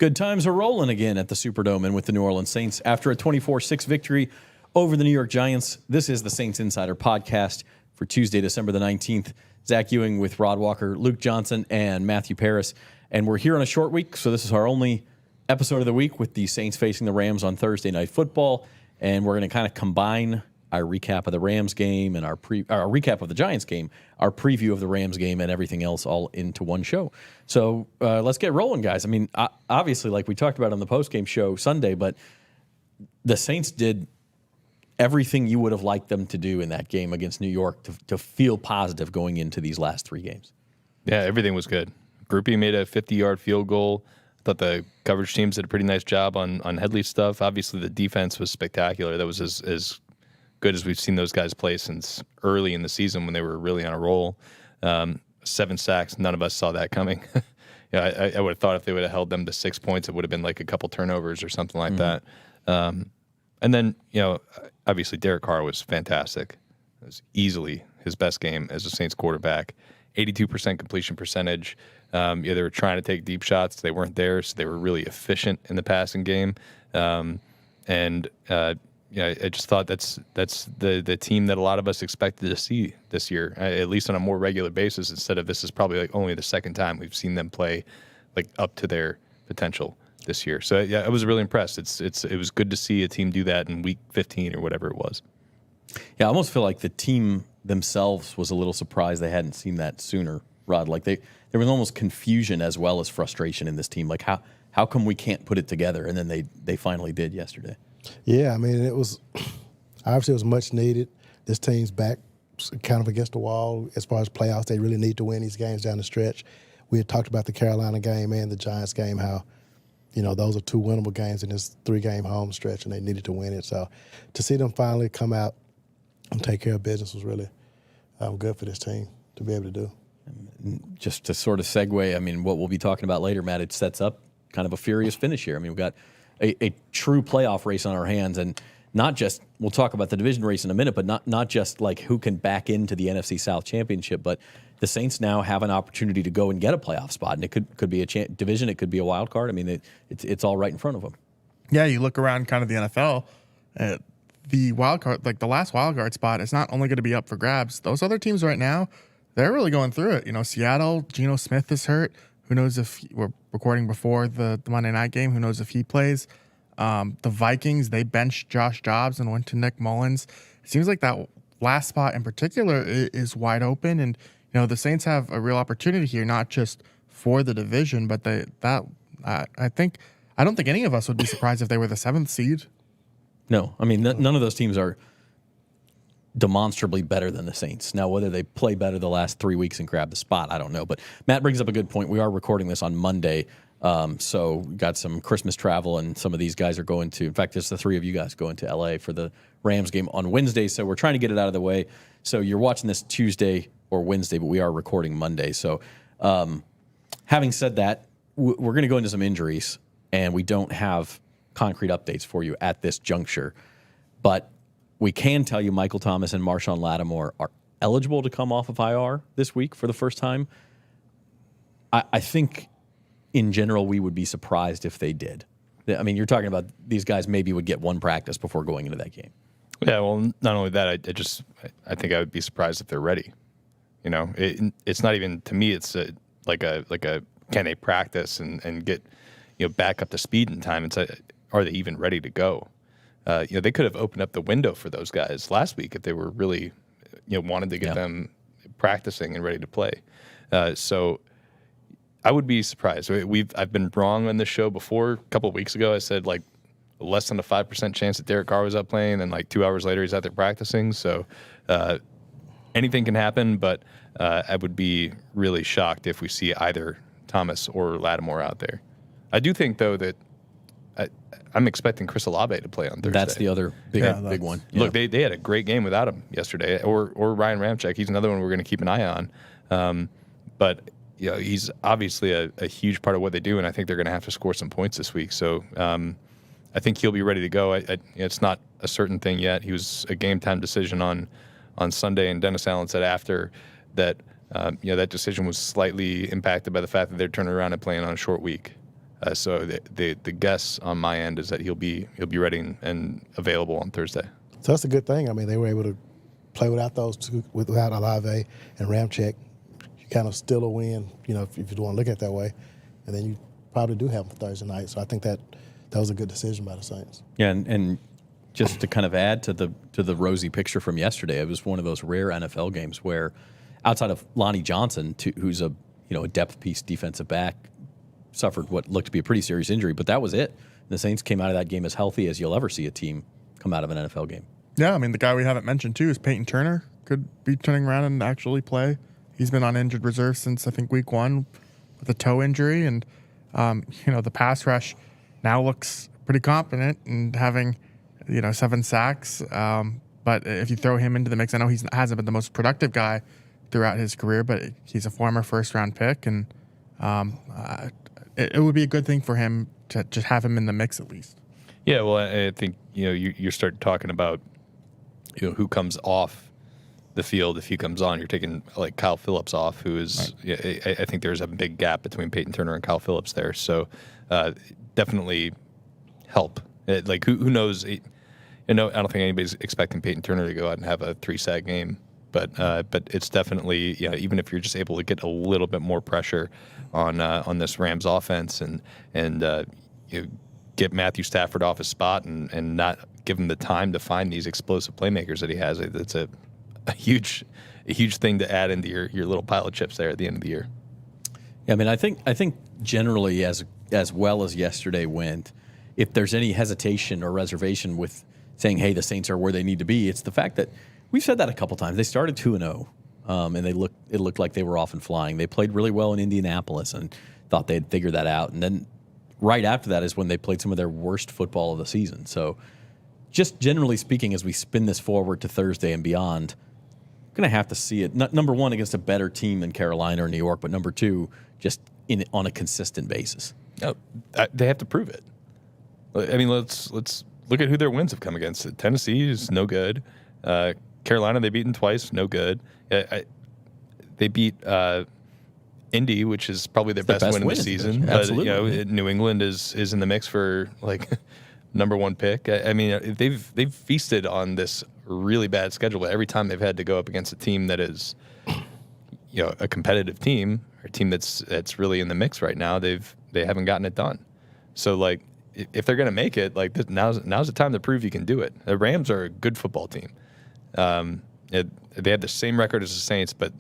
Good times are rolling again at the Superdome and with the New Orleans Saints. After a 24-6 victory over the New York Giants, this is the Saints Insider Podcast for Tuesday, December the 19th. Zach Ewing with Rod Walker, Luke Johnson, and Matthew Paris. And we're here on a short week, so this is our only episode of the week with the Saints facing the Rams on Thursday Night Football. And we're going to kind of combine our recap of the Rams game and our recap of the Giants game, our preview of the Rams game, and everything else all into one show. So let's get rolling, guys. I mean, obviously, like we talked about on the postgame show Sunday, but the Saints did everything you would have liked them to do in that game against New York to feel positive going into these last three games. Yeah, everything was good. Groupie made a 50-yard field goal. I thought the coverage teams did a pretty nice job on Headley's stuff. Obviously, the defense was spectacular. That was as good as we've seen those guys play since early in the season when they were really on a roll. 7 sacks, none of us saw that coming. I would have thought if they would have held them to 6 points, it would have been like a couple turnovers or something like that. And then, obviously Derek Carr was fantastic. It was easily his best game as a Saints quarterback. 82% completion percentage. They were trying to take deep shots. They weren't there, so they were really efficient in the passing game. I just thought that's the team that a lot of us expected to see this year, at least on a more regular basis, instead of this is probably like only the second time we've seen them play like up to their potential this year. So, yeah, I was really impressed. It was good to see a team do that in week 15 or whatever it was. Yeah, I almost feel like the team themselves was a little surprised they hadn't seen that sooner, Rod. Like there was almost confusion as well as frustration in this team. Like how come we can't put it together? And then they finally did yesterday. Yeah, I mean, it was much needed. This team's back kind of against the wall as far as playoffs. They really need to win these games down the stretch. We had talked about the Carolina game and the Giants game, how, those are 2 winnable games in this 3-game home stretch, and they needed to win it. So to see them finally come out and take care of business was really good for this team to be able to do. Just to sort of segue, I mean, what we'll be talking about later, Matt, it sets up kind of a furious finish here. I mean, we've got a true playoff race on our hands, and not just, we'll talk about the division race in a minute, but not just like who can back into the NFC South Championship, but the Saints now have an opportunity to go and get a playoff spot, and it could be a division, it could be a wild card. I mean, it's all right in front of them. Yeah, you look around kind of the NFL, the wild card, like the last wild card spot, is not only going to be up for grabs. Those other teams right now, they're really going through it. Seattle, Geno Smith is hurt. Who knows if we're recording before the Monday night game? Who knows if he plays? The Vikings, they benched Josh Dobbs and went to Nick Mullins. It seems like that last spot in particular is wide open. And, the Saints have a real opportunity here, not just for the division, but I don't think any of us would be surprised if they were the 7th seed. No, I mean, none of those teams are demonstrably better than the Saints. Now, whether they play better the last 3 weeks and grab the spot, I don't know. But Matt brings up a good point. We are recording this on Monday, so we got some Christmas travel, and some of these guys are going to, in fact, there's the 3 of you guys going to L.A. for the Rams game on Wednesday, so we're trying to get it out of the way. So you're watching this Tuesday or Wednesday, but we are recording Monday. So having said that, we're going to go into some injuries, and we don't have concrete updates for you at this juncture. But we can tell you Michael Thomas and Marshawn Lattimore are eligible to come off of IR this week for the first time. I think, in general, we would be surprised if they did. I mean, you're talking about these guys maybe would get one practice before going into that game. Yeah, well, not only that, I think I would be surprised if they're ready. It's not even, to me, it's like a can they practice and get back up to speed in time? It's are they even ready to go? They could have opened up the window for those guys last week if they were really, wanted to get them practicing and ready to play. So I would be surprised. I've been wrong on this show before. A couple of weeks ago, I said like less than a 5% chance that Derek Carr was up playing, and like 2 hours later he's out there practicing. So anything can happen, but I would be really shocked if we see either Thomas or Lattimore out there. I do think, though, that I'm expecting Chris Olave to play on Thursday. That's the other big one. Yeah. Look, they had a great game without him yesterday, or Ryan Ramczyk. He's another one we're going to keep an eye on. But he's obviously a huge part of what they do, and I think they're going to have to score some points this week. So I think he'll be ready to go. It's not a certain thing yet. He was a game-time decision on Sunday, and Dennis Allen said after that that decision was slightly impacted by the fact that they're turning around and playing on a short week. So the guess on my end is that he'll be ready and available on Thursday. So that's a good thing. I mean, they were able to play without those two, without Olave and Ramczyk. You kind of still a win, if you want to look at it that way. And then you probably do have them for Thursday night. So I think that was a good decision by the Saints. Yeah, and just to kind of add to the rosy picture from yesterday, it was one of those rare NFL games where, outside of Lonnie Johnson, who's a depth piece defensive back, suffered what looked to be a pretty serious injury, but that was it. The Saints came out of that game as healthy as you'll ever see a team come out of an NFL game. Yeah, I mean, the guy we haven't mentioned, too, is Peyton Turner. Could be turning around and actually play. He's been on injured reserve since, I think, week 1 with a toe injury. And, the pass rush now looks pretty competent and having, 7 sacks. But if you throw him into the mix, I know he hasn't been the most productive guy throughout his career, but he's a former first-round pick. And it would be a good thing for him to just have him in the mix at least. Yeah, well, I think, you start talking about, who comes off the field. If he comes on, you're taking like Kyle Phillips off, who is, right. I think there's a big gap between Peyton Turner and Kyle Phillips there. So definitely help. Who knows? I don't think anybody's expecting Peyton Turner to go out and have a 3-sack game. But it's definitely, even if you're just able to get a little bit more pressure on this Rams offense and get Matthew Stafford off his spot and not give him the time to find these explosive playmakers that he has, it's a huge thing to add into your little pile of chips there at the end of the year. Yeah, I mean, I think generally as well as yesterday went, if there's any hesitation or reservation with saying, hey, the Saints are where they need to be, it's the fact that we've said that a couple times. They started 2-0, and it looked like they were off and flying. They played really well in Indianapolis and thought they'd figure that out. And then right after that is when they played some of their worst football of the season. So just generally speaking, as we spin this forward to Thursday and beyond, going to have to see it, number one, against a better team than Carolina or New York, but number two, just on a consistent basis. No, they have to prove it. I mean, let's look at who their wins have come against. Tennessee is no good. Carolina, they've beaten twice, no good. They beat Indy, which is probably their best win of the season. Absolutely. But New England is in the mix for number 1 pick. I mean, they've feasted on this really bad schedule. But every time they've had to go up against a team that is, a competitive team or a team that's really in the mix right now, they haven't gotten it done. So if they're going to make it, now's the time to prove you can do it. The Rams are a good football team. They have the same record as the Saints, but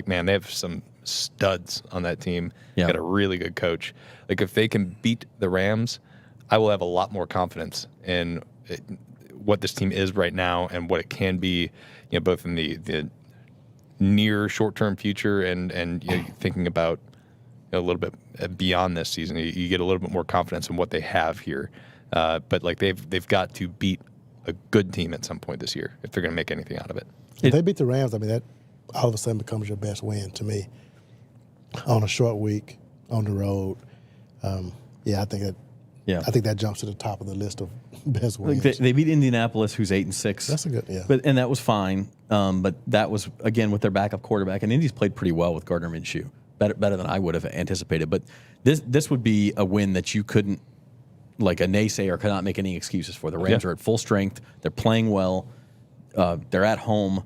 man, they have some studs on that team. Yeah. Got a really good coach. If they can beat the Rams, I will have a lot more confidence in what this team is right now and what it can be, both in the near short-term future and thinking about a little bit beyond this season. You get a little bit more confidence in what they have here. But they've got to beat a good team at some point this year if they're going to make anything out of it. If they beat the Rams, I mean, that all of a sudden becomes your best win to me on a short week on the road. I think that jumps to the top of the list of best wins. They beat Indianapolis, who's 8-6. That's a good, yeah. And that was fine. But that was, again, with their backup quarterback. And Indy's played pretty well with Gardner Minshew, better than I would have anticipated. But this would be a win that you couldn't, like a naysayer could not make any excuses for. The Rams are at full strength. They're playing well. They're at home.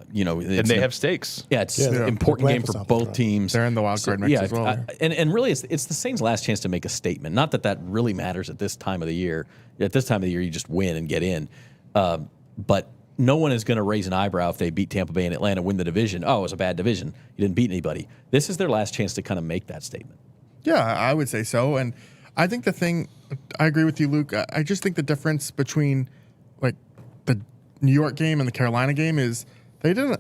And they have stakes. Yeah, it's an important game for both teams. They're in the wild card mix as well. And really, it's the Saints' last chance to make a statement. Not that really matters at this time of the year. At this time of the year, you just win and get in. But no one is going to raise an eyebrow if they beat Tampa Bay and Atlanta, win the division. Oh, it was a bad division. You didn't beat anybody. This is their last chance to kind of make that statement. Yeah, I would say so. And I think I agree with you, Luke. I just think the difference between the New York game and the Carolina game is they didn't,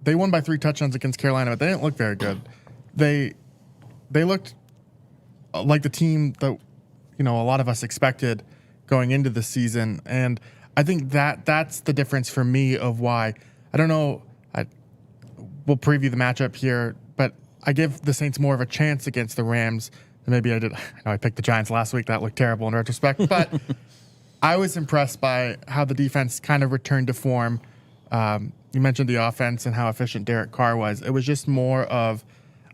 they won by 3 touchdowns against Carolina, but they didn't look very good. They looked like the team that, a lot of us expected going into the season. And I think that's the difference for me of why. I don't know. We'll preview the matchup here, but I give the Saints more of a chance against the Rams than maybe I did. I picked the Giants last week. That looked terrible in retrospect, but I was impressed by how the defense kind of returned to form. You mentioned the offense and how efficient Derek Carr was. It was just more of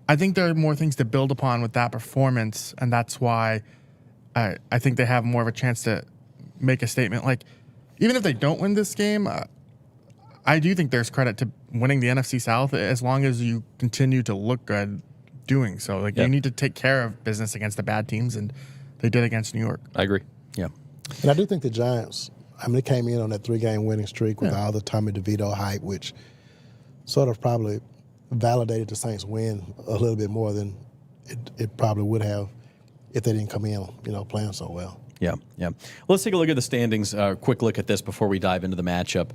I think there are more things to build upon with that performance, and that's why I think they have more of a chance to make a statement. Like, even if they don't win this game, I do think there's credit to winning the NFC South as long as you continue to look good doing so. Like, you need to take care of business against the bad teams, and they did against New York. I agree. Yeah. And I do think the Giants, I mean, they came in on that 3-game winning streak with all the Tommy DeVito hype, which sort of probably validated the Saints' win a little bit more than it probably would have if they didn't come in, playing so well. Yeah, yeah. Well, let's take a look at the standings. Quick look at this before we dive into the matchup.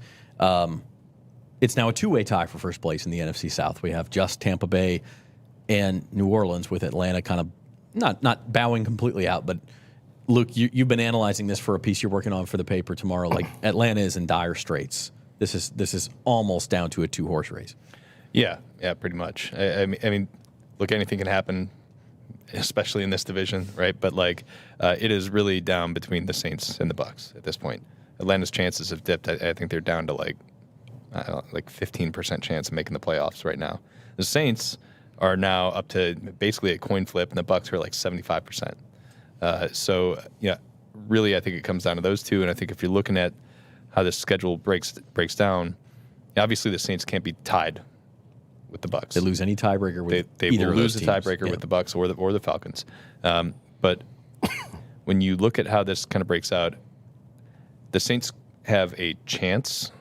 It's now a 2-way tie for first place in the NFC South. We have just Tampa Bay and New Orleans, with Atlanta kind of not bowing completely out. But Luke, you've been analyzing this for a piece you're working on for the paper tomorrow. Like, Atlanta is in dire straits. This is almost down to a 2-horse race. Yeah, pretty much. I mean, look, anything can happen, especially in this division, right? But it is really down between the Saints and the Bucs at this point. Atlanta's chances have dipped. I think they're down to like 15% chance of making the playoffs right now. The Saints are now up to basically a coin flip, and the Bucs are like 75%. So yeah, really, I think it comes down to those two. And I think if you're looking at how the schedule breaks down, obviously the Saints can't be tied with the Bucs. They lose any tiebreaker with they either will of those lose the teams. tiebreaker with the Bucs or the Falcons. But when you look at how this kind of breaks out, the Saints have a chance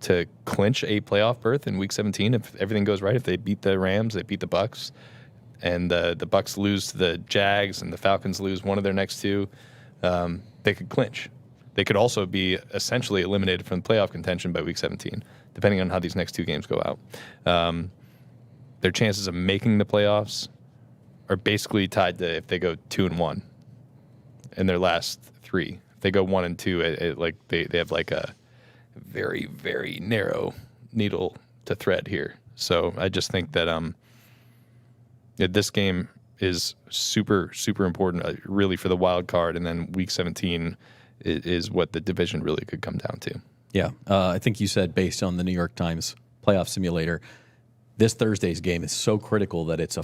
to clinch a playoff berth in Week 17 if everything goes right. If they beat the Rams, they beat the Bucs, and the Bucs lose to the Jags, and the Falcons lose one of their next two, they could clinch. They could also be essentially eliminated from the playoff contention by Week 17, depending on how these next two games go out. Their chances of making the playoffs are basically tied to if they go 2-1 in their last three. If they go 1-2, they have like a very, very narrow needle to thread here. So I just think that this game is super, super important, really, for the wild card, and then Week 17 is what the division really could come down to. Yeah, I think you said, based on the New York Times playoff simulator, this Thursday's game is so critical that it's a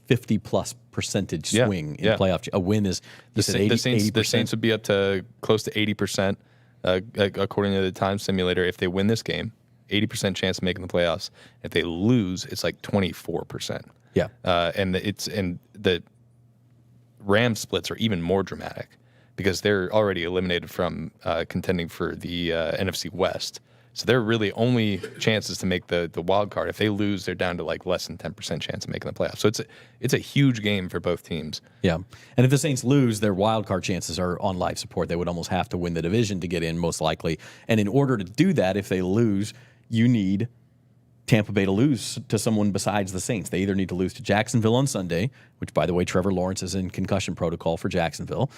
50+ percentage swing in playoff. A win is the 80%. The Saints would be up to close to 80%, according to the Times simulator. If they win this game, 80% chance of making the playoffs. If they lose, it's like 24%. Yeah, and the Rams splits are even more dramatic because they're already eliminated from contending for the NFC West. So they're really only chances to make the wild card. If they lose, they're down to like less than 10% chance of making the playoffs. So it's a huge game for both teams. yeah. And if the Saints lose, their wild card chances are on life support. They would almost have to win the division to get in, most likely. And in order to do that, if they lose, you need Tampa Bay to lose to someone besides the Saints. They either need to lose to Jacksonville on Sunday, which, by the way, Trevor Lawrence is in concussion protocol for Jacksonville,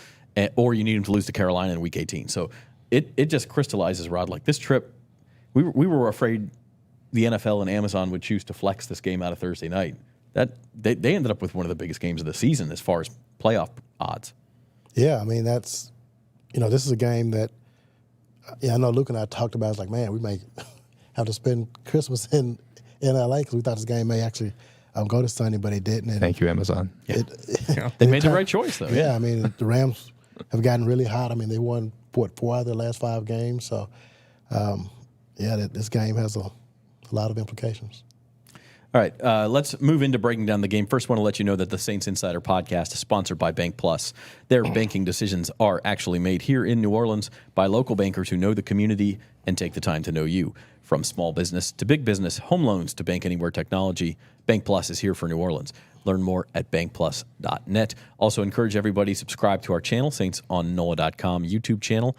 or you need him to lose to Carolina in Week 18. So it just crystallizes, Rod, like this trip. We were afraid the NFL and Amazon would choose to flex this game out of Thursday night. That they ended up with one of the biggest games of the season as far as playoff odds. Yeah, I mean, this is a game that, I know Luke and I talked about. It's like, man, we may have to spend Christmas in LA because we thought this game may actually go to Sunday, but it didn't. And Thank you, Amazon. They made the right choice, though. Yeah, I mean, the Rams have gotten really hot. I mean, they won, 4 out of their last 5 games. So, this game has a lot of implications. All right, let's move into breaking down the game. First, want to let you know that the Saints Insider podcast is sponsored by Bank Plus. Their banking decisions are actually made here in New Orleans by local bankers who know the community and take the time to know you. From small business to big business, home loans to bank anywhere technology, Bank Plus is here for New Orleans. Learn more at bankplus.net. Also encourage everybody to subscribe to our channel, Saints on NOLA.com YouTube channel,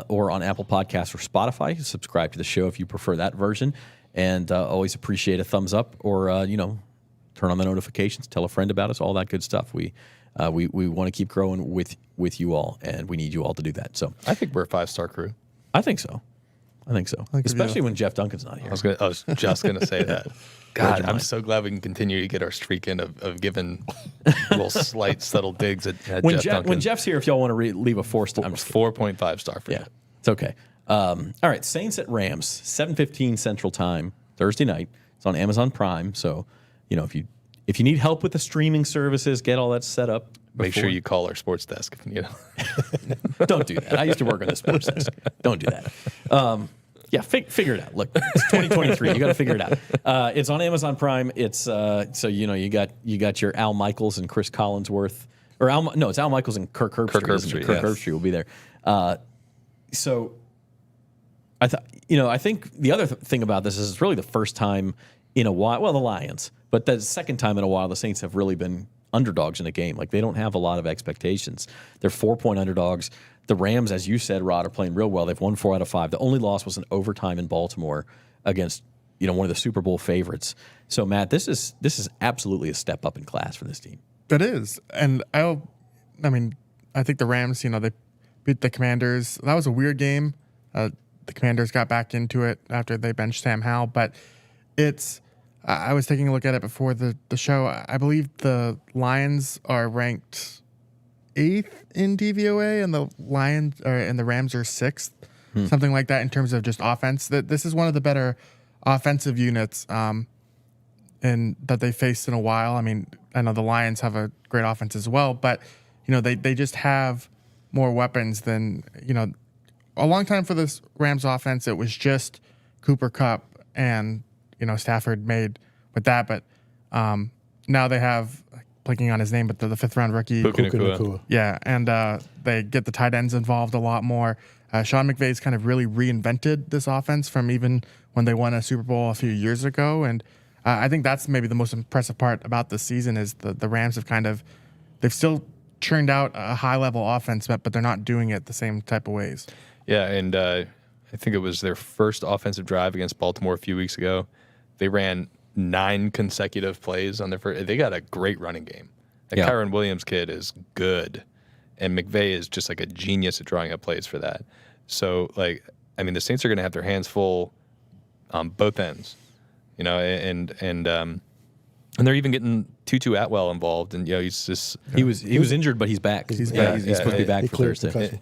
or on Apple Podcasts or Spotify. Subscribe to the show if you prefer that version. And always appreciate a thumbs up or, turn on the notifications, tell a friend about us, all that good stuff. We want to keep growing with you all, and we need you all to do that. So I think we're a 5-star crew. I think so. Especially when Jeff Duncan's not here. I was just gonna say that. God, I'm so glad we can continue to get our streak in of giving little slight, subtle digs at Jeff Duncan. When Jeff's here, if y'all want to leave a 4-star, I'm just 4.5 star for yeah, it's okay. All right, Saints at Rams, 7:15 Central Time, Thursday night. It's on Amazon Prime, so if if you need help with the streaming services, get all that set up. Make sure you call our sports desk if you need help. Don't do that. I used to work on the sports desk. Don't do that. Yeah, figure it out. Look, it's 2023. You got to figure it out. It's on Amazon Prime. It's so you got your Al Michaels and Chris Collinsworth, or it's Al Michaels and Kirk Herbstreit. Kirk Herbstreit will be there. So I think the other thing about this is it's really the first time in a while. Well, the Lions, but the second time in a while the Saints have really been underdogs in a game. Like, they don't have a lot of expectations. They're 4-point underdogs. The Rams, as you said, Rod, are playing real well. They've won 4 out of 5. The only loss was an overtime in Baltimore against one of the Super Bowl favorites. So, Matt, this is absolutely a step up in class for this team. It is, and I think the Rams, they beat the Commanders. That was a weird game. The Commanders got back into it after they benched Sam Howell, but I was taking a look at it before the show. I believe the Lions are ranked 8th in DVOA, and the Rams are 6th, something like that in terms of just offense. This is one of the better offensive units and that they faced in a while. I mean, I know the Lions have a great offense as well, but they just have more weapons than a long time for this Rams offense. It was just Cooper Kupp and Stafford made with that, but now they have, blanking on his name, but the 5th round rookie. Puka Nacua. Yeah, and they get the tight ends involved a lot more. Sean McVay's kind of really reinvented this offense from even when they won a Super Bowl a few years ago, and I think that's maybe the most impressive part about this season is the Rams have they've still churned out a high level offense, but they're not doing it the same type of ways. Yeah, and I think it was their first offensive drive against Baltimore a few weeks ago. They ran 9 consecutive plays on their first. They got a great running game. That Kyron Williams kid is good, and McVay is just like a genius at drawing up plays for that. So, the Saints are going to have their hands full on both ends, and they're even getting Tutu Atwell involved, and he's just he was injured, but he's back. He's supposed to be back for Thursday.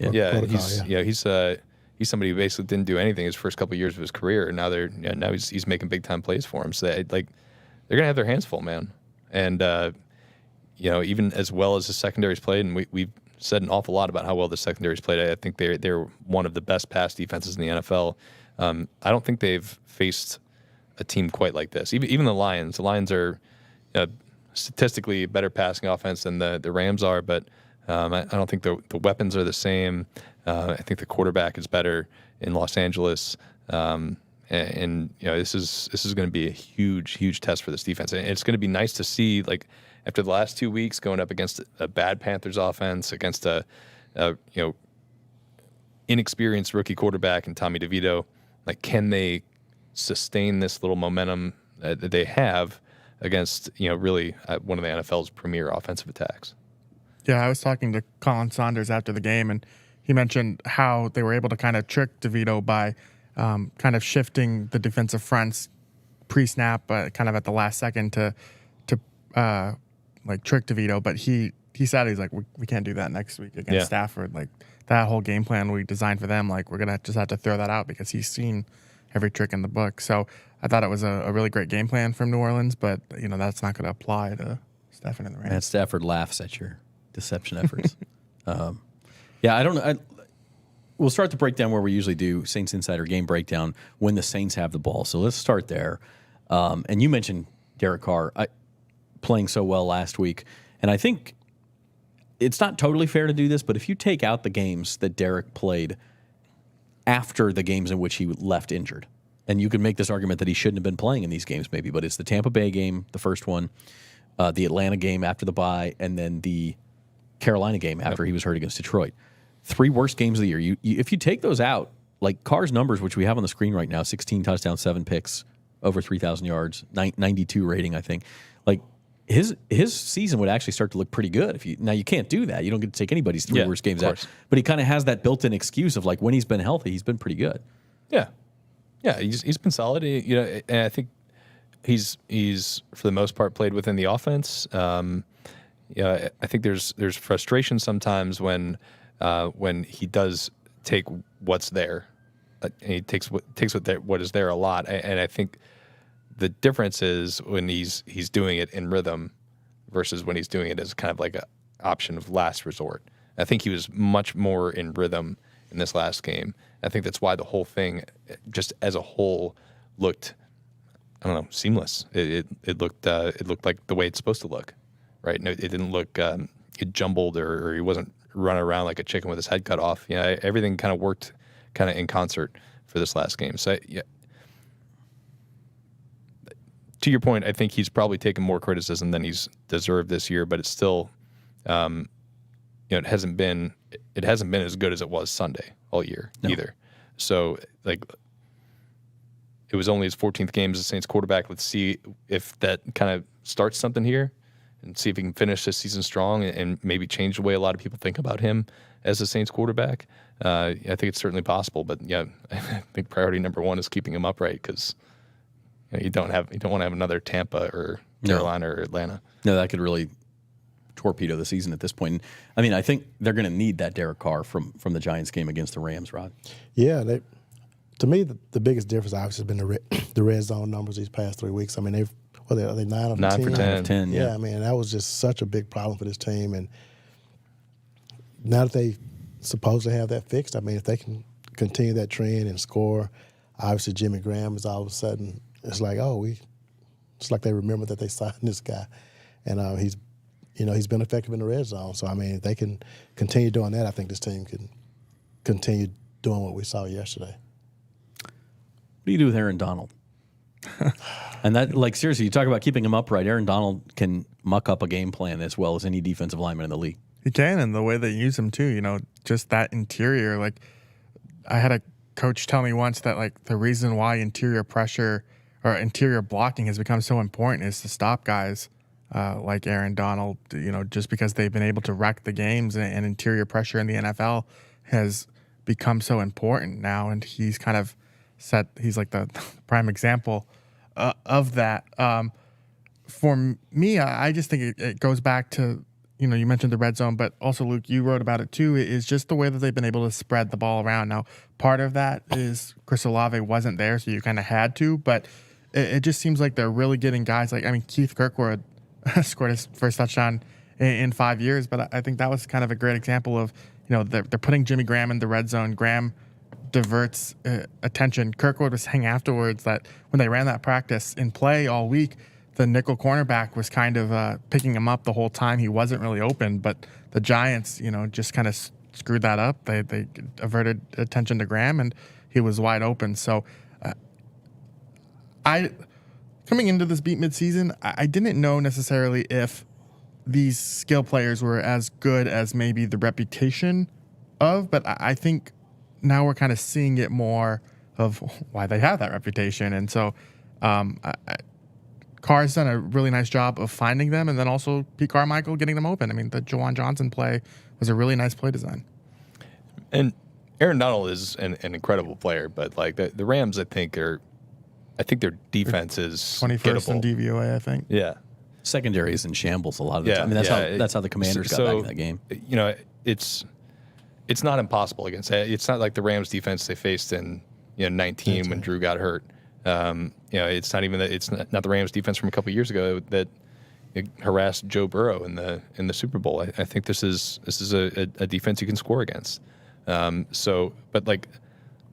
He's somebody who basically didn't do anything his first couple of years of his career, and now he's making big time plays for him. So they're gonna have their hands full, man. And even as well as the secondary's played, and we've said an awful lot about how well the secondary's played. I think they're one of the best pass defenses in the NFL. I don't think they've faced a team quite like this. Even the Lions. The Lions are statistically better passing offense than the Rams are, but I don't think the weapons are the same. I think the quarterback is better in Los Angeles, and this is going to be a huge test for this defense. And it's going to be nice to see, after the last 2 weeks going up against a bad Panthers offense, against a inexperienced rookie quarterback and Tommy DeVito, can they sustain this little momentum that they have against really one of the NFL's premier offensive attacks? Yeah, I was talking to Colin Saunders after the game, and he mentioned how they were able to kind of trick DeVito by kind of shifting the defensive fronts pre-snap, kind of at the last second to trick DeVito. But he said he's like, we can't do that next week against Stafford. That whole game plan we designed for them, we're gonna just have to throw that out because he's seen every trick in the book. So I thought it was a really great game plan from New Orleans, but that's not going to apply to Stafford and the Rams. Matt Stafford laughs at your deception efforts. I don't know. We'll start the breakdown where we usually do Saints Insider game breakdown when the Saints have the ball. So let's start there. And you mentioned Derek Carr playing so well last week, and I think it's not totally fair to do this, but if you take out the games that Derek played after the games in which he left injured, and you could make this argument that he shouldn't have been playing in these games maybe, but it's the Tampa Bay game, the first one, the Atlanta game after the bye, and then the Carolina game after he was hurt against Detroit. 3 worst games of the year. If you take those out, Carr's numbers, which we have on the screen right now, 16 touchdowns, 7 picks, over 3,000 yards, 92 rating, I think. His season would actually start to look pretty good. Now you can't do that. You don't get to take anybody's 3 worst games out. But he kind of has that built-in excuse of when he's been healthy, he's been pretty good. Yeah, he's been solid. And I think he's for the most part played within the offense. I think there's frustration sometimes when he does take what's there, and he takes what is there a lot. And I think the difference is when he's doing it in rhythm versus when he's doing it as kind of like a option of last resort. I think he was much more in rhythm in this last game. I think that's why the whole thing, just as a whole, looked, I don't know, seamless. It looked like the way it's supposed to look, right? No, it didn't look jumbled or he wasn't running around like a chicken with his head cut off. Everything kind of worked kind of in concert for this last game. So yeah. To your point, I think he's probably taken more criticism than he's deserved this year, but it's still, it hasn't been as good as it was Sunday all year either. So like, it was only his 14th game as a Saints quarterback. Let's see if that kind of starts something here, and see if he can finish this season strong and maybe change the way a lot of people think about him as a Saints quarterback. I think it's certainly possible, but yeah, I think priority number one is keeping him upright because. You don't want to have another Tampa or Carolina or Atlanta. No, that could really torpedo the season at this point. I mean, I think they're going to need that Derek Carr from the Giants game against the Rams, Rod. Yeah, to me, the biggest difference obviously has been the red zone numbers these past 3 weeks. I mean, are they 9 out of 10? 9 for 10. 9 of 10, yeah. I mean, that was just such a big problem for this team. And now that they supposed to have that fixed, I mean, if they can continue that trend and score, obviously Jimmy Graham is all of a sudden – it's like, it's like they remember that they signed this guy, and he's been effective in the red zone. So I mean, if they can continue doing that, I think this team can continue doing what we saw yesterday. What do you do with Aaron Donald? And that, like, seriously, you talk about keeping him upright. Aaron Donald can muck up a game plan as well as any defensive lineman in the league. He can, and the way they use him too. Just that interior. Like, I had a coach tell me once that like the reason why interior pressure or interior blocking has become so important is to stop guys like Aaron Donald, just because they've been able to wreck the games and interior pressure in the NFL has become so important now. And he's kind of he's like the prime example of that. For me, I just think it goes back to, you mentioned the red zone, but also, Luke, you wrote about it too, is just the way that they've been able to spread the ball around. Now, part of that is Chris Olave wasn't there, so you kind of had to, but it just seems like they're really getting guys like, Keith Kirkwood scored his first touchdown in 5 years, but I think that was kind of a great example of, they're putting Jimmy Graham in the red zone. Graham diverts attention. Kirkwood was saying afterwards that when they ran that practice in play all week, the nickel cornerback was kind of picking him up the whole time. He wasn't really open, but the Giants, just kind of screwed that up. They averted attention to Graham, and he was wide open. So coming into this beat midseason, I didn't know necessarily if these skill players were as good as maybe the reputation of, but I think now we're kind of seeing it more of why they have that reputation. And so Carr's done a really nice job of finding them, and then also Pete Carmichael getting them open. The Juwan Johnson play was a really nice play design. And Aaron Donald is an incredible player, but like the Rams, I think their defense is 21st gettable. in DVOA, I think. Yeah. Secondary is in shambles a lot of the time. That's how the Commanders got back in that game. It's not impossible against. It's not like the Rams defense they faced in 19 when Drew got hurt. It's not even that. It's not the Rams defense from a couple of years ago that harassed Joe Burrow in the Super Bowl. I think this is a defense you can score against. But like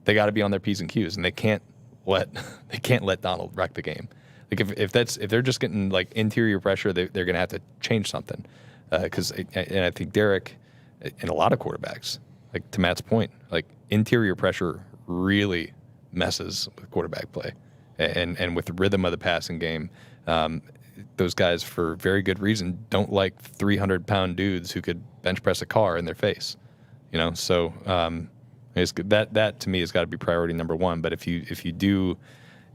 they got to be on their P's and Q's, and they can't let Donald wreck the game. Like if they're just getting like interior pressure, they're going to have to change something. Because I think Derek and a lot of quarterbacks, like to Matt's point, like interior pressure really messes with quarterback play and with the rhythm of the passing game. Those guys, for very good reason, don't like 300-pound dudes who could bench press a car in their face. So that to me has got to be priority number one. But if you do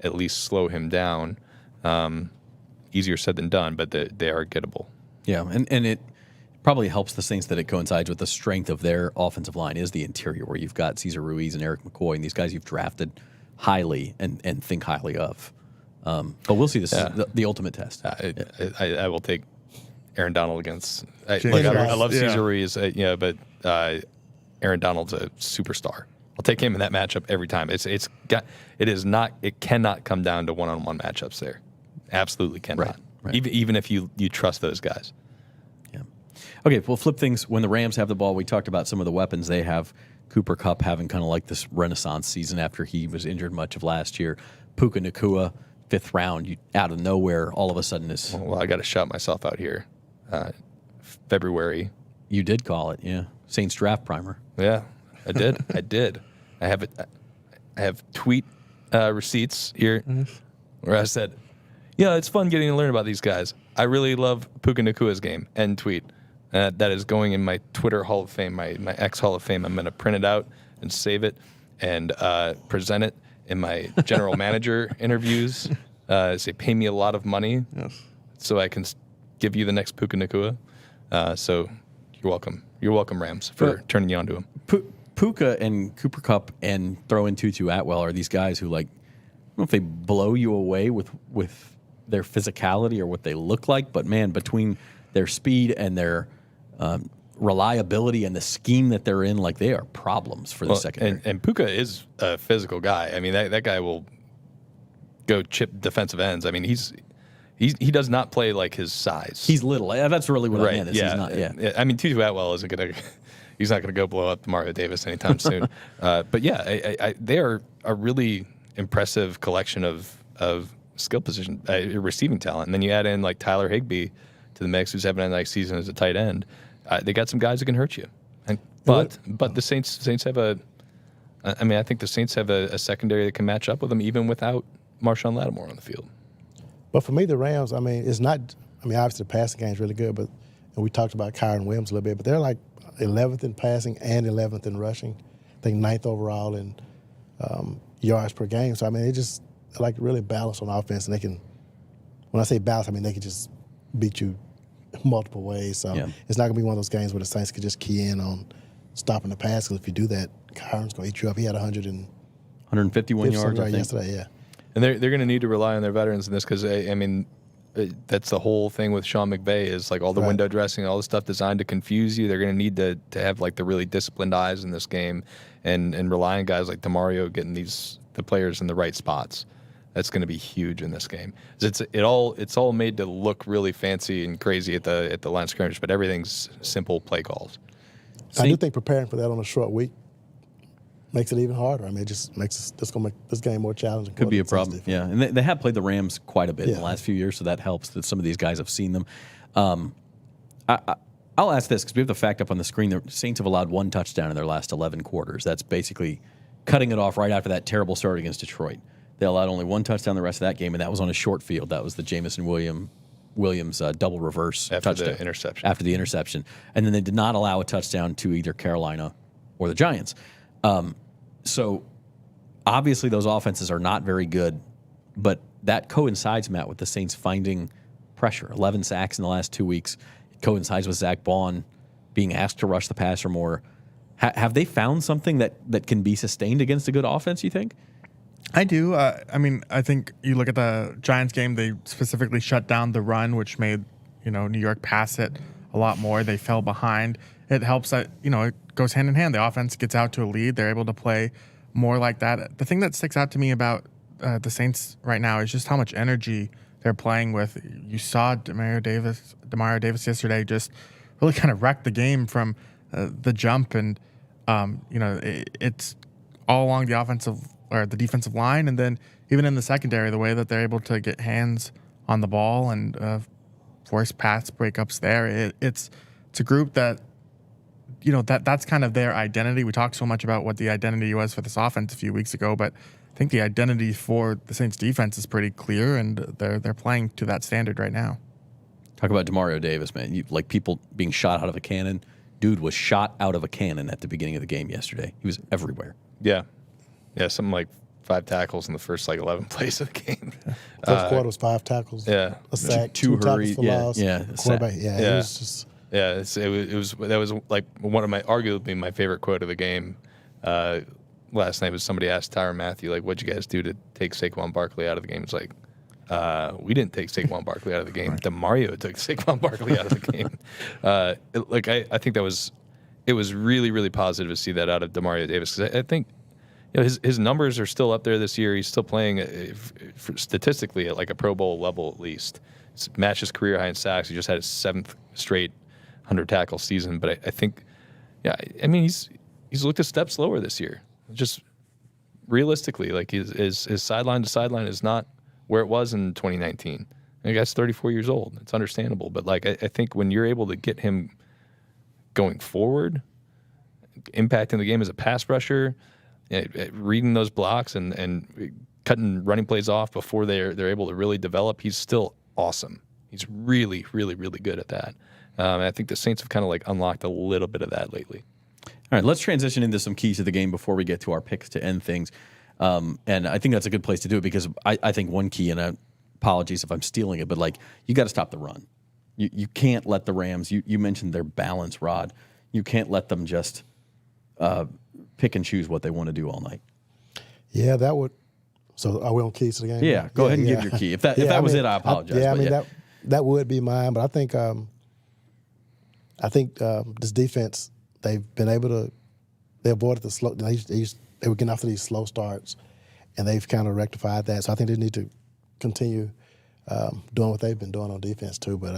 at least slow him down, easier said than done, but they are gettable. Yeah, and it probably helps the Saints that it coincides with the strength of their offensive line is the interior, where you've got Cesar Ruiz and Eric McCoy, and these guys you've drafted highly and think highly of. But we'll see. This is the ultimate test. I will take Aaron Donald against. I love Cesar Ruiz, but Aaron Donald's a superstar. I'll take him in that matchup every time. It cannot come down to one-on-one matchups there. Absolutely cannot. Right. Even if you trust those guys. Yeah. Okay, we'll flip things. When the Rams have the ball, we talked about some of the weapons they have. Cooper Kupp having kind of like this renaissance season after he was injured much of last year. Puka Nacua, 5th round, out of nowhere, all of a sudden is... Well, I got to shout myself out here. February. You did call it, yeah. Saints draft primer. Yeah, I did. I have it. I have tweet receipts here where I said, yeah, it's fun getting to learn about these guys. I really love Puka Nacua's game. End tweet. That is going in my Twitter Hall of Fame, my X Hall of Fame. I'm going to print it out and save it and present it in my general manager interviews. Say, pay me a lot of money so I can give you the next Puka Nacua. So you're welcome. You're welcome, Rams, for turning you on to him. Puka and Cooper Kupp and throw in Tutu Atwell are these guys who, like, I don't know if they blow you away with their physicality or what they look like, but, man, between their speed and their reliability and the scheme that they're in, like, they are problems for the secondary. And Puka is a physical guy. I mean, that guy will go chip defensive ends. I mean, he does not play like his size. He's little. That's really what I meant. Is he's not, I mean, Tutu Atwell isn't going to... He's not going to go blow up Mario Davis anytime soon. But, yeah, they are a really impressive collection of skill position, receiving talent. And then you add in, like, Tyler Higbee to the mix, who's having a nice season as a tight end. They got some guys that can hurt you. But the Saints have I think the Saints have a secondary that can match up with them even without Marshawn Lattimore on the field. But for me, the Rams, I mean, it's not – I mean, obviously the passing game is really good, but and we talked about Kyron Williams a little bit, but they're like 11th in passing and 11th in rushing. I think 9th overall in yards per game. So, I mean, they just like really balanced on offense, and they can – when I say balance, I mean they can just beat you multiple ways. So it's not going to be one of those games where the Saints could just key in on stopping the pass, because if you do that, Kyron's going to eat you up. He had 151 yards, I think. Yesterday, yeah. And they're going to need to rely on their veterans in this because, I mean, that's the whole thing with Sean McVay is like all the window dressing, all the stuff designed to confuse you. They're going to need to have like the really disciplined eyes in this game and rely on guys like DeMario getting the players in the right spots. That's going to be huge in this game. It's all made to look really fancy and crazy at the line of scrimmage, but everything's simple play calls. I do think preparing for that on a short week makes it even harder. I mean, it just makes this going to make this game more challenging. Could be a problem, yeah. And they have played the Rams quite a bit in the last few years, so that helps that some of these guys have seen them. I'll ask this because we have the fact up on the screen. The Saints have allowed 1 touchdown in their last 11 quarters. That's basically cutting it off right after that terrible start against Detroit. They allowed only 1 touchdown the rest of that game, and that was on a short field. That was the Jameson Williams double reverse touchdown. After the interception. And then they did not allow a touchdown to either Carolina or the Giants. So obviously those offenses are not very good, but that coincides, Matt, with the Saints finding pressure. 11 sacks in the last 2 weeks. It coincides with Zach Bond being asked to rush the passer more. Have they found something that can be sustained against a good offense, you think? I do. I mean, I think you look at the Giants game, they specifically shut down the run, which made, New York pass it a lot more. They fell behind. It helps that, it goes hand in hand. The offense gets out to a lead. They're able to play more like that. The thing that sticks out to me about the Saints right now is just how much energy they're playing with. You saw Demario Davis yesterday just really kind of wreck the game from the jump. And, it's all along the offensive or the defensive line. And then even in the secondary, the way that they're able to get hands on the ball and force pass breakups there. It's a group that, that's kind of their identity. We talked so much about what the identity was for this offense a few weeks ago, but I think the identity for the Saints defense is pretty clear, and they're playing to that standard right now. Talk about Demario Davis, man. Like people being shot out of a cannon. Dude was shot out of a cannon at the beginning of the game yesterday. He was everywhere. Yeah, something like 5 tackles in the first 11 plays of the game. First quarter was 5 tackles. Yeah, a sack, two tackles for loss. Quarterback. It was just. Yeah, it was that was like one of arguably my favorite quote of the game. Last night was somebody asked Tyrann Mathieu, like, what'd you guys do to take Saquon Barkley out of the game? It's like, we didn't take Saquon Barkley out of the game. DeMario took Saquon Barkley out of the game. I think it was really, really positive to see that out of Demario Davis, because I think, his numbers are still up there this year. He's still playing statistically at like a Pro Bowl level at least. It's matched his career high in sacks. He just had his 7th straight 100 tackle season. But I think, I mean, he's looked a step slower this year. Just realistically, like his sideline to sideline is not where it was in 2019. And the guy's 34 years old. It's understandable. But like I think when you're able to get him going forward, impacting the game as a pass rusher, reading those blocks and cutting running plays off before they're able to really develop, he's still awesome. He's really, really, really good at that. And I think the Saints have kind of like unlocked a little bit of that lately. All right, let's transition into some keys of the game before we get to our picks to end things. And I think that's a good place to do it because I think one key, and apologies if I'm stealing it, but like you got to stop the run. You can't let the Rams, you mentioned their balance, Rod. You can't let them just pick and choose what they want to do all night. Yeah, that would. So are we on keys to the game? Yeah, go ahead and give your key. If that was it, I apologize. That would be mine. But I think this defense, they've been able to. They avoided the slow. They were getting after these slow starts, and they've kind of rectified that. So I think they need to continue doing what they've been doing on defense too. But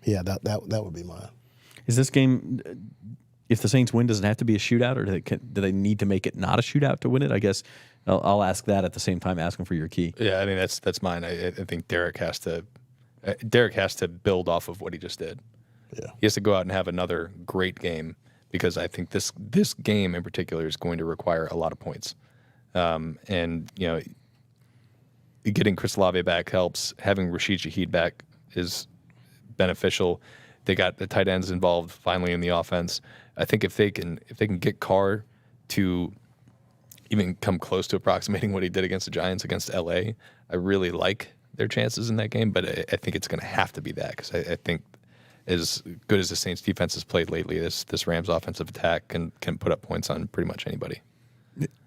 that would be mine. Is this game? If the Saints win, does it have to be a shootout, or do they need to make it not a shootout to win it? I guess I'll ask that at the same time, asking for your key. Yeah, I mean that's mine. I think Derek has to build off of what he just did. Yeah, he has to go out and have another great game because I think this game in particular is going to require a lot of points. And getting Chris Olave back helps. Having Rashid Shaheed back is beneficial. They got the tight ends involved finally in the offense. I think if they can get Carr to even come close to approximating what he did against the Giants against LA, I really like their chances in that game. But I think it's going to have to be that because I think as good as the Saints defense has played lately, this Rams offensive attack can put up points on pretty much anybody.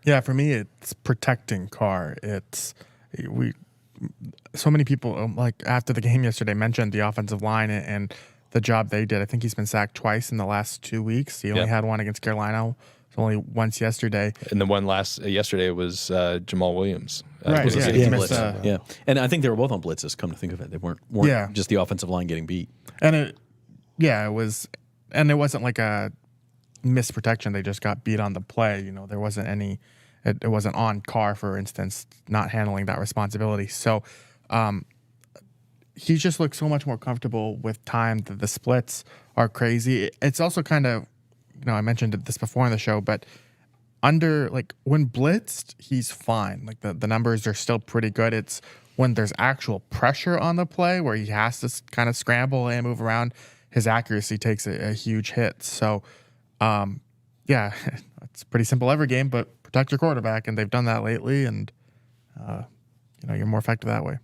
Yeah, for me, it's protecting Carr. So many people like after the game yesterday mentioned the offensive line and the job they did. I think he's been sacked twice in the last 2 weeks. He only had one against Carolina. It was only once yesterday. And the one yesterday was Jamal Williams. Right. Yeah. And I think they were both on blitzes, come to think of it. They weren't just the offensive line getting beat. And it wasn't like a missed protection. They just got beat on the play. There wasn't any, it wasn't on Carr, for instance, not handling that responsibility. So, he just looks so much more comfortable with time. The splits are crazy. It's also kind of, I mentioned this before in the show, but when blitzed, he's fine. Like the numbers are still pretty good. It's when there's actual pressure on the play where he has to kind of scramble and move around, his accuracy takes a huge hit. So, it's pretty simple every game, but protect your quarterback, and they've done that lately, and you're more effective that way.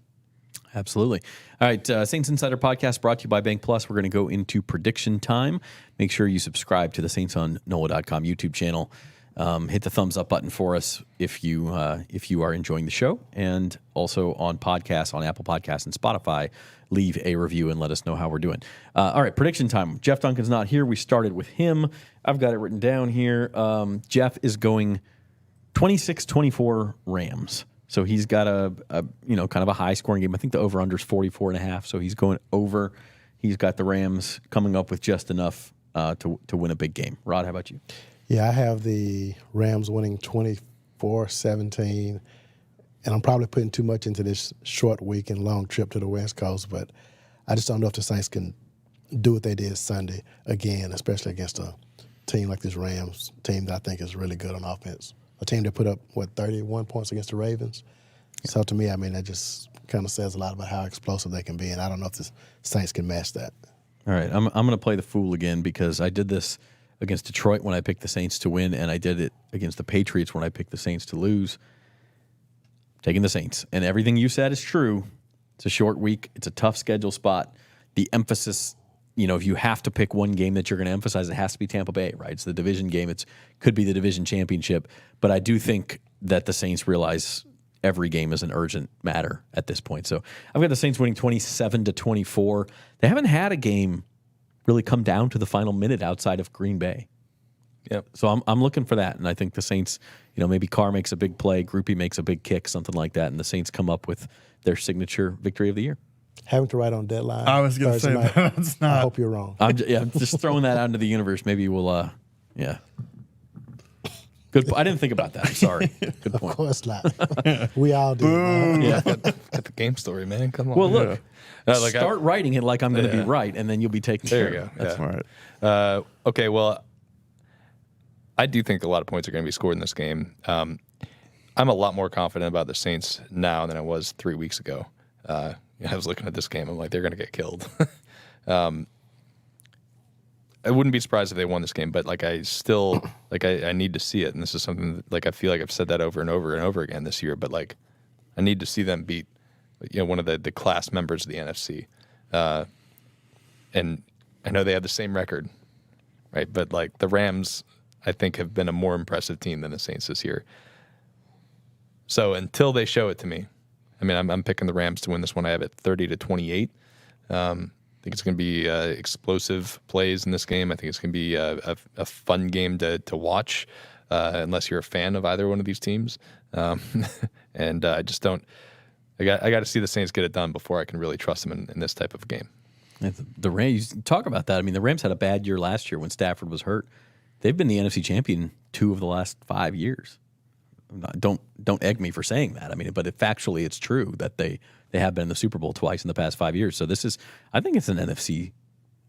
Absolutely. All right, Saints Insider Podcast brought to you by Bank Plus. We're going to go into prediction time. Make sure you subscribe to the Saints on NOLA.com YouTube channel. Hit the thumbs up button for us if you are enjoying the show, and also on podcasts, on Apple Podcasts and Spotify, leave a review and let us know how we're doing. All right, prediction time. Jeff Duncan's not here. We started with him. I've got it written down here. Jeff is going 26-24 Rams. So he's got a kind of a high scoring game. I think the over under is 44.5. So he's going over. He's got the Rams coming up with just enough to win a big game. Rod, how about you? Yeah, I have the Rams winning 24-17, and I'm probably putting too much into this short week and long trip to the West Coast, but I just don't know if the Saints can do what they did Sunday again, especially against a team like this Rams team that I think is really good on offense. A team that put up, 31 points against the Ravens. Yeah. So to me, that just kind of says a lot about how explosive they can be, and I don't know if the Saints can match that. All right, I'm going to play the fool again because I did this against Detroit when I picked the Saints to win, and I did it against the Patriots when I picked the Saints to lose. Taking the Saints. And everything you said is true. It's a short week. It's a tough schedule spot. The emphasis, if you have to pick one game that you're going to emphasize, it has to be Tampa Bay, right? It's the division game. It could be the division championship. But I do think that the Saints realize every game is an urgent matter at this point. So I've got the Saints winning 27-24. They haven't had a game really come down to the final minute outside of Green Bay. Yep. So I'm looking for that, and I think the Saints, maybe Carr makes a big play, Groupie makes a big kick, something like that, and the Saints come up with their signature victory of the year. Having to write on deadline. I was going to say Thursday night. that's not. I hope you're wrong. I'm just throwing that out into the universe. Maybe we'll, Good. I didn't think about that. I'm sorry. Good point. Of course not. We all do. Yeah. Got the game story, man. Come on. Well, look, Like start writing it like I'm going to be right, and then you'll be taken There care you of. go. That's Yeah. smart. Okay, well, I do think a lot of points are going to be scored in this game. I'm a lot more confident about the Saints now than I was 3 weeks ago. I was looking at this game. I'm like, they're going to get killed. I wouldn't be surprised if they won this game, but I still I need to see it, and this is something that, I feel like I've said that over and over and over again this year. But I need to see them beat one of the class members of the NFC, and I know they have the same record, right? But the Rams, I think, have been a more impressive team than the Saints this year. So until they show it to me, I mean, I'm picking the Rams to win this one. I have it 30-28. I think it's going to be explosive plays in this game. I think it's going to be a fun game to watch, unless you're a fan of either one of these teams. And I just don't. I got to see the Saints get it done before I can really trust them in this type of game. The Rams, talk about that. I mean, the Rams had a bad year last year when Stafford was hurt. They've been the NFC champion 2 of the last 5 years. Don't egg me for saying that. I mean, but factually, it's true that they have been in the Super Bowl twice in the past 5 years. So I think it's an NFC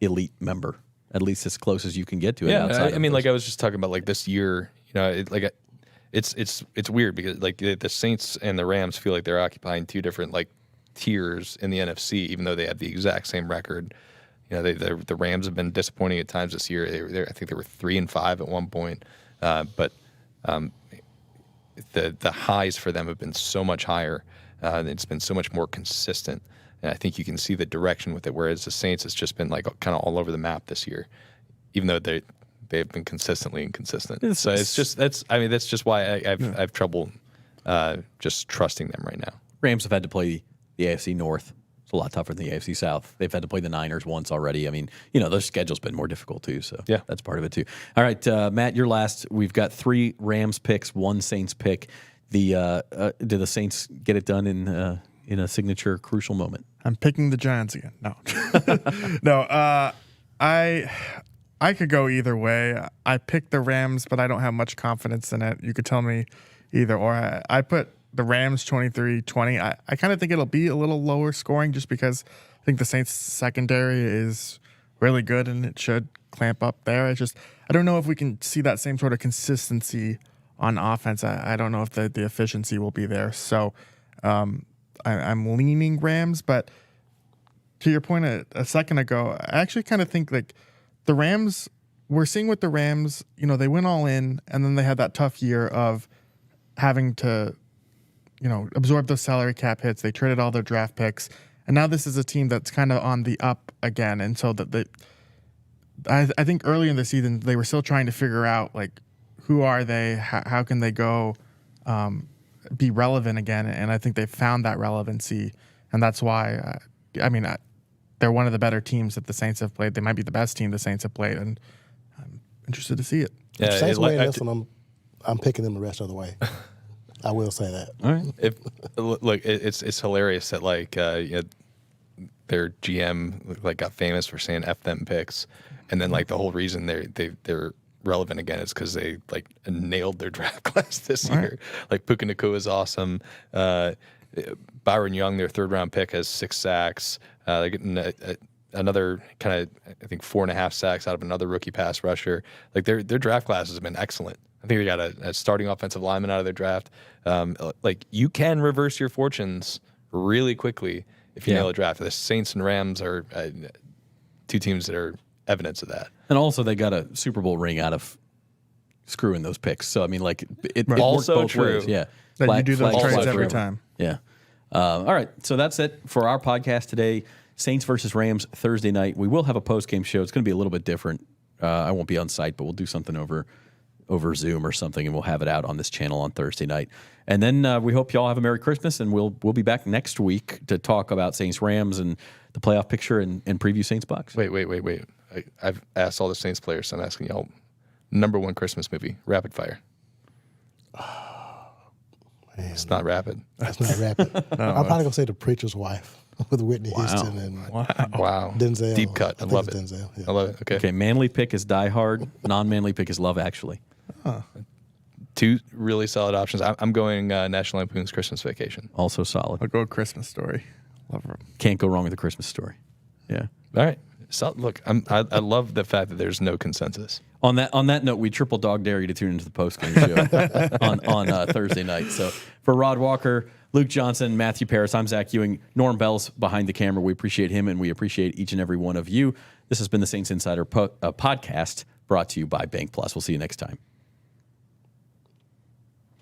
elite member, at least as close as you can get to it. Yeah, I mean, I was just talking about this year. It's weird because the Saints and the Rams feel like they're occupying 2 different tiers in the NFC, even though they have the exact same record. The Rams have been disappointing at times this year. I think they were 3-5 at one point, but the highs for them have been so much higher. It's been so much more consistent, and I think you can see the direction with it. Whereas the Saints, it's just been kind of all over the map this year, even though they've been consistently inconsistent. So that's just why I have trouble just trusting them right now. Rams have had to play the AFC North. It's a lot tougher than the AFC South. They've had to play the Niners once already. I mean, their schedule's been more difficult too. So yeah, that's part of it too. All right, Matt, you're last. We've got 3 Rams picks, 1 Saints pick. Do the Saints get it done in a signature crucial moment? I'm picking the Giants again. No, no. I could go either way. I picked the Rams, but I don't have much confidence in it. You could tell me either or. I put the Rams 23-20. I kind of think it'll be a little lower scoring just because I think the Saints secondary is really good and it should clamp up there. I don't know if we can see that same sort of consistency on offense. I don't know if the efficiency will be there. So I'm leaning Rams, but to your point a second ago, I actually kind of think the Rams, we're seeing with the Rams, they went all in and then they had that tough year of having to, absorb those salary cap hits. They traded all their draft picks. And now this is a team that's kind of on the up again. And so I think early in the season, they were still trying to figure out who are they? How can they go be relevant again? And I think they've found that relevancy, and that's why. They're one of the better teams that the Saints have played. They might be the best team the Saints have played, and I'm interested to see it. Yeah, Saints win this one. I'm picking them the rest of the way. I will say that. All right. It's hilarious that their GM got famous for saying "F them picks," and then the whole reason they're relevant again is because they nailed their draft class this year. Puka Nacua is awesome. Byron Young, their 3rd round pick, has 6 sacks. They're getting another kind of, I think, 4.5 sacks out of another rookie pass rusher. Their draft class has been excellent. I think they got a starting offensive lineman out of their draft. You can reverse your fortunes really quickly if you nail a draft. The Saints and Rams are 2 teams that are evidence of that. And also, they got a Super Bowl ring out of screwing those picks. So I mean, it also worked both true. ways. Yeah, That you do those flag trades flies every forever. time. Yeah. All right. So that's it for our podcast today. Saints versus Rams Thursday night. We will have a post-game show. It's going to be a little bit different. I won't be on site, but we'll do something over Zoom or something, and we'll have it out on this channel on Thursday night. And then we hope y'all have a Merry Christmas, and we'll be back next week to talk about Saints Rams and the playoff picture and preview Saints Bucks. Wait. I've asked all the Saints players, so I'm asking y'all, Number one Christmas movie, rapid fire. Man, It's not rapid. that's not rapid. I'm probably gonna say The Preacher's Wife with Whitney Houston and Wow. Denzel. Deep cut. I think love it's it. Denzel, yeah. I love it. Okay. Okay, manly pick is Die Hard. Non-manly pick is Love Actually. Two really solid options. I'm going National Lampoon's Christmas Vacation. Also solid. I'll go Christmas Story. Love her. Can't go wrong with a Christmas Story. Yeah. All right. So, look, I love the fact that there's no consensus. On that note, we triple dog dare you to tune into the post-game show on Thursday night. So for Rod Walker, Luke Johnson, Matthew Paris, I'm Zach Ewing. Norm Bell's behind the camera. We appreciate him, and we appreciate each and every one of you. This has been the Saints Insider podcast brought to you by Bank Plus. We'll see you next time.